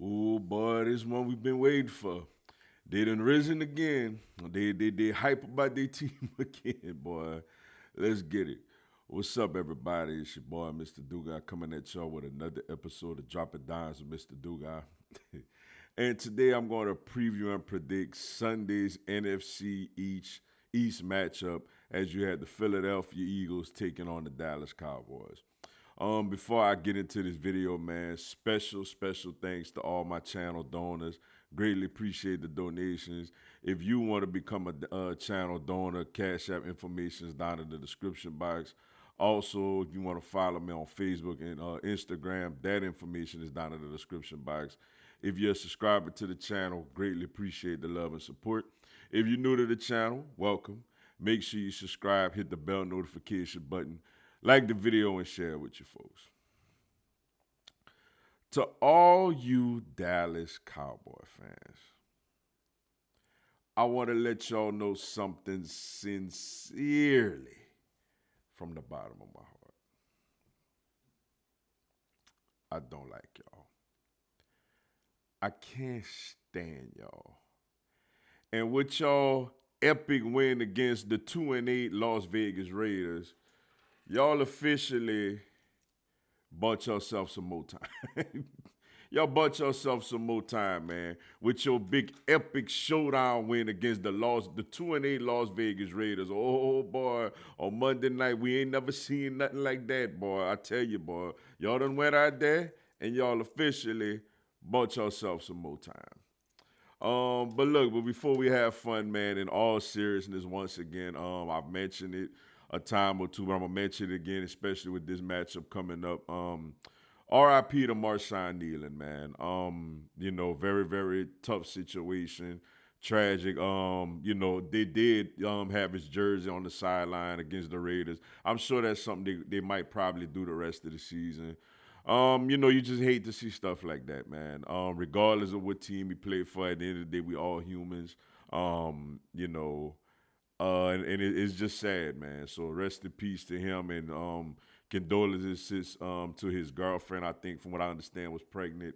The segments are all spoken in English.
Oh boy, this one we've been waiting for. They done risen again. They hype about their team again, boy. Let's get it. What's up, everybody? It's your boy, Mr. Dugai, coming at y'all with another episode of Dropping Dimes with Mr. Dugai. And today I'm going to preview and predict Sunday's NFC East matchup as you had the Philadelphia Eagles taking on the Dallas Cowboys. Before I get into this video, man, special thanks to all my channel donors. Greatly appreciate the donations. If you want to become a channel donor, Cash App information is down in the description box. Also, if you want to follow me on Facebook and Instagram, that information is down in the description box. If you're a subscriber to the channel, greatly appreciate the love and support. If you're new to the channel, welcome. Make sure you subscribe, hit the bell notification button, like the video, and share it with your folks. To all you Dallas Cowboy fans, I want to let y'all know something sincerely from the bottom of my heart. I don't like y'all. I can't stand y'all. And with y'all epic win against the 2-8 Las Vegas Raiders, y'all officially bought yourself some more time. Y'all bought yourself some more time, man, with your big epic showdown win against the 2-8 Las Vegas Raiders. Oh boy, on Monday night we ain't never seen nothing like that, boy. I tell you, boy, y'all done went out there and y'all officially bought yourself some more time. But before we have fun, man, in all seriousness, once again, I've mentioned it a time or two, but I'm gonna mention it again, especially with this matchup coming up. RIP to Marshawn Nealon, man. Very tough situation, tragic. They did have his jersey on the sideline against the Raiders. I'm sure that's something they might probably do the rest of the season. You just hate to see stuff like that, man. Regardless of what team he played for, at the end of the day, we all humans. It's just sad, man. So rest in peace to him, and condolences to his girlfriend. I think, from what I understand, was pregnant.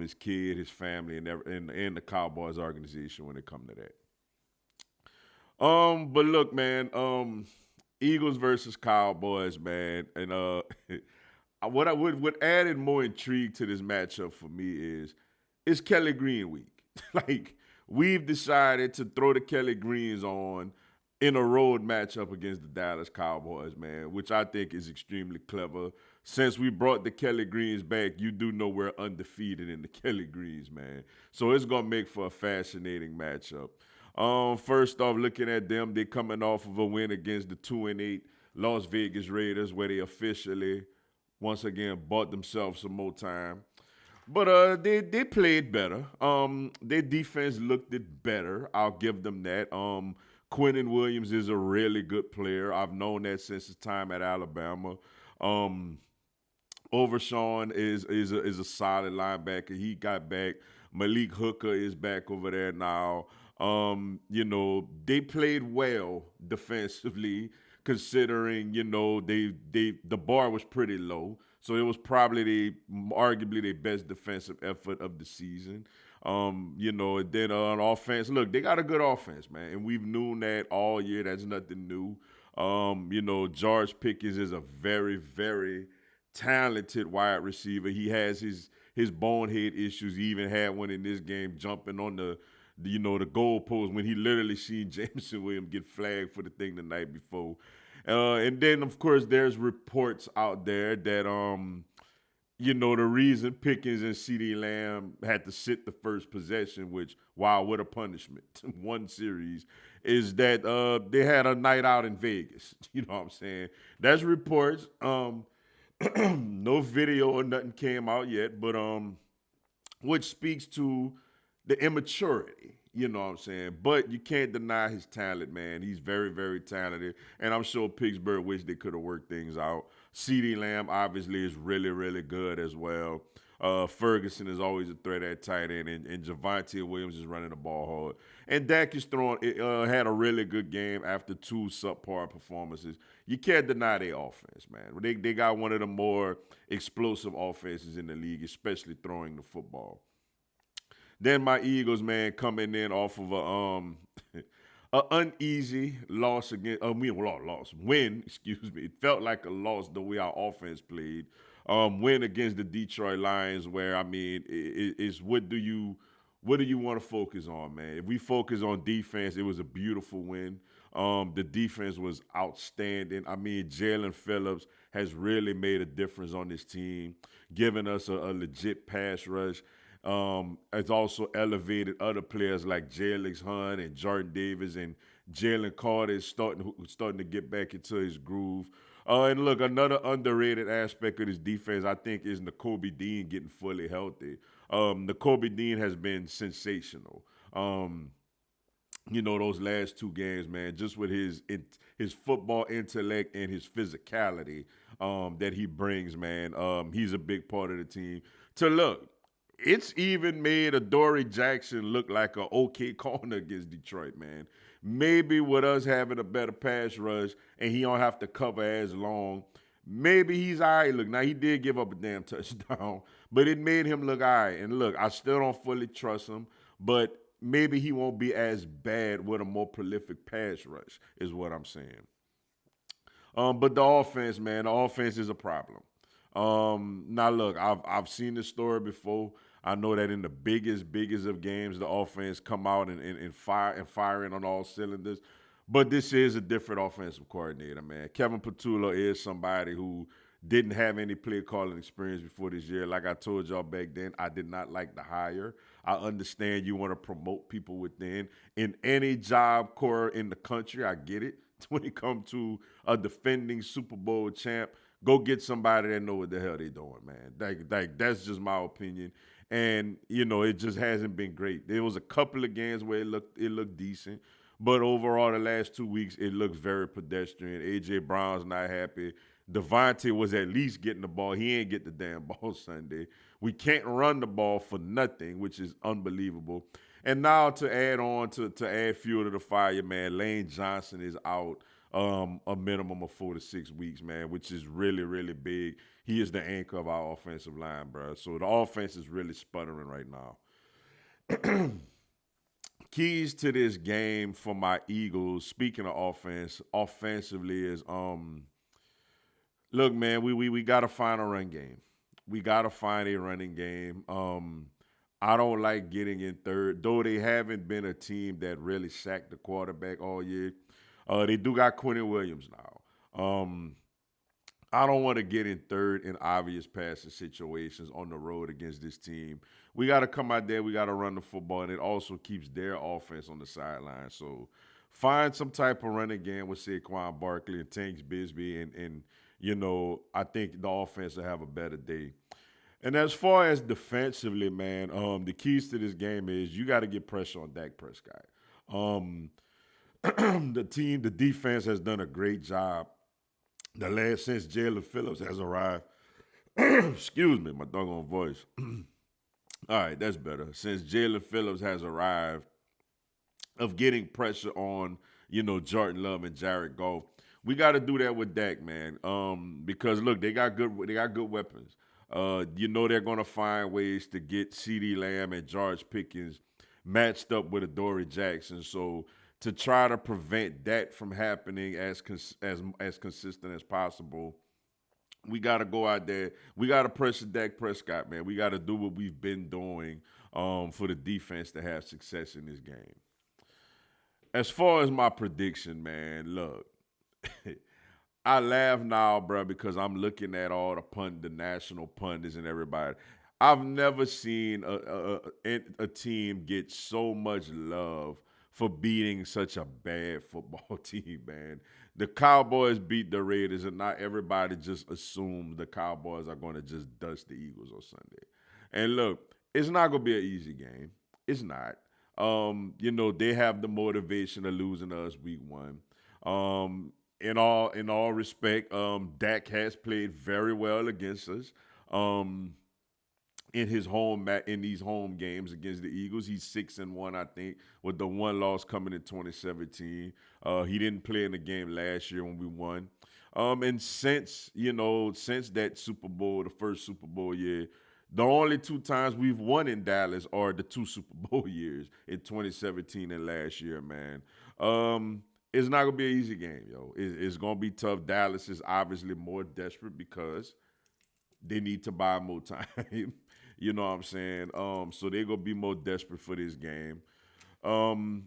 His kid, his family, and the Cowboys organization when it come to that. But look, man. Eagles versus Cowboys, man, and what added more intrigue to this matchup for me is it's Kelly Green week. Like, we've decided to throw the Kelly Greens on in a road matchup against the Dallas Cowboys, man, which I think is extremely clever. Since we brought the Kelly Greens back, you do know we're undefeated in the Kelly Greens, man. So it's gonna make for a fascinating matchup. First off, looking at them, they're coming off of a win against the 2-8 Las Vegas Raiders, where they officially once again bought themselves some more time. But they played better. Their defense looked it better. I'll give them that. Quentin Williams is a really good player. I've known that since his time at Alabama. Um, Overshawn is a solid linebacker. He got back. Malik Hooker is back over there now. They played well defensively, considering the bar was pretty low. So it was probably arguably their best defensive effort of the season. And then on offense, look, they got a good offense, man, and we've known that all year. That's nothing new. George Pickens is a very talented wide receiver. He has his bonehead issues. He even had one in this game, jumping on the goalpost when he literally seen Jameson Williams get flagged for the thing the night before. And then of course there's reports out there that the reason Pickens and CeeDee Lamb had to sit the first possession, which, wow, what a punishment, one series, is that they had a night out in Vegas. You know what I'm saying? That's reports. No video or nothing came out yet, but which speaks to the immaturity. You know what I'm saying? But you can't deny his talent, man. He's very talented. And I'm sure Pittsburgh wish they could have worked things out. CeeDee Lamb obviously is really good as well. Ferguson is always a threat at tight end, and Javonte Williams is running the ball hard. And Dak is had a really good game after two subpar performances. You can't deny their offense, man. They got one of the more explosive offenses in the league, especially throwing the football. Then my Eagles, man, coming in off of a uneasy loss against win, excuse me. It felt like a loss the way our offense played. Win against the Detroit Lions, where I mean, is what do you want to focus on, man? If we focus on defense, it was a beautiful win. The defense was outstanding. I mean, Jalen Phillips has really made a difference on this team, giving us a legit pass rush. It's also elevated other players like Jalen Hunt and Jordan Davis and Jalen Carter is starting to get back into his groove. And look, another underrated aspect of this defense, I think, is Nakobe Dean getting fully healthy. Nakobe Dean has been sensational. Those last two games, man, just with his football intellect and his physicality that he brings, man. He's a big part of the team. To look, it's even made Adoree Jackson look like an okay corner against Detroit, man. Maybe with us having a better pass rush and he don't have to cover as long, maybe he's all right. Look, now he did give up a damn touchdown, but it made him look all right. And look, I still don't fully trust him, but maybe he won't be as bad with a more prolific pass rush, is what I'm saying. But the offense, man, the offense is a problem. Now look, I've seen this story before. I know that in the biggest of games, the offense come out and firing on all cylinders. But this is a different offensive coordinator, man. Kevin Patullo is somebody who didn't have any play calling experience before this year. Like I told y'all back then, I did not like the hire. I understand you want to promote people within. In any job core in the country, I get it. When it comes to a defending Super Bowl champ, go get somebody that know what the hell they doing, man. Like that's just my opinion. And it just hasn't been great. There was a couple of games where it looked decent, but overall the last 2 weeks it looks very pedestrian. AJ Brown's not happy. Devontae was at least getting the ball. He ain't get the damn ball Sunday. We can't run the ball for nothing, which is unbelievable. And now to add on to add fuel to the fire, man, Lane Johnson is out a minimum of 4 to 6 weeks, man, which is really, really big. He is the anchor of our offensive line, bro. So the offense is really sputtering right now. Keys to this game for my Eagles, speaking of offensively is look, man, we gotta find a run game. We gotta find a running game. I don't like getting in third, though they haven't been a team that really sacked the quarterback all year. They do got Quentin Williams now. I don't want to get in third in obvious passing situations on the road against this team. We got to come out there. We got to run the football, and it also keeps their offense on the sideline. So find some type of running game with Saquon Barkley and Tanks Bisbee, and I think the offense will have a better day. And as far as defensively, man, the keys to this game is you got to get pressure on Dak Prescott. Um, the defense has done a great job since Jalen Phillips has arrived. Excuse me, my doggone voice. All right, that's better. Since Jalen Phillips has arrived, of getting pressure on, Jordan Love and Jared Goff. We got to do that with Dak, man. Because look, they got good weapons. They're gonna find ways to get CeeDee Lamb and George Pickens matched up with Adoree Jackson. So to try to prevent that from happening as consistent as possible, we got to go out there. We got to pressure Dak Prescott, man. We got to do what we've been doing for the defense to have success in this game. As far as my prediction, man, look, I laugh now, bro, because I'm looking at all the national pundits and everybody. I've never seen a team get so much love for beating such a bad football team, man. The Cowboys beat the Raiders, and not everybody just assumes the Cowboys are going to just dust the Eagles on Sunday. And look, it's not going to be an easy game. It's not. They have the motivation of losing to us week one. In all respect, Dak has played very well against us. In these home games against the Eagles, he's 6-1, I think, with the one loss coming in 2017. He didn't play in the game last year when we won. And since that Super Bowl, the first Super Bowl year, The only two times we've won in Dallas are the two Super Bowl years in 2017 and last year, man. It's not gonna be an easy game, yo. It's gonna be tough. Dallas is obviously more desperate because they need to buy more time. You know what I'm saying? So they're gonna be more desperate for this game.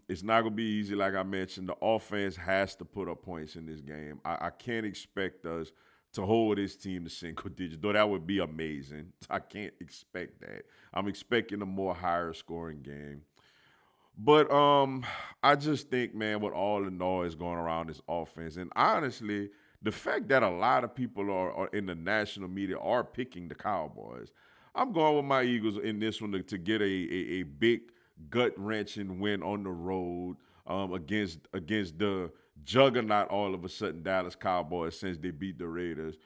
It's not gonna be easy, like I mentioned. The offense has to put up points in this game. I can't expect us to hold this team to single digits, though that would be amazing. I can't expect that. I'm expecting a more higher scoring game. But I just think, man, with all the noise going around this offense, and honestly, the fact that a lot of people are in the national media are picking the Cowboys, I'm going with my Eagles in this one to get a big gut wrenching win on the road against the juggernaut all of a sudden Dallas Cowboys since they beat the Raiders.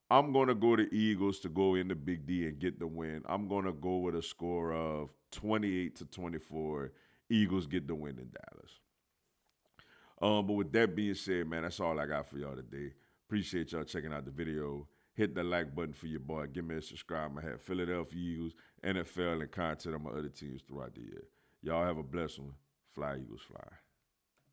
I'm gonna go to Eagles to go in the Big D and get the win. I'm gonna go with a score of 28-24. Eagles get the win in Dallas. But with that being said, man, that's all I got for y'all today. Appreciate y'all checking out the video. Hit the like button for your boy. Give me a subscribe. I have Philadelphia Eagles, NFL, and content on my other teams throughout the year. Y'all have a blessed one. Fly, Eagles, fly.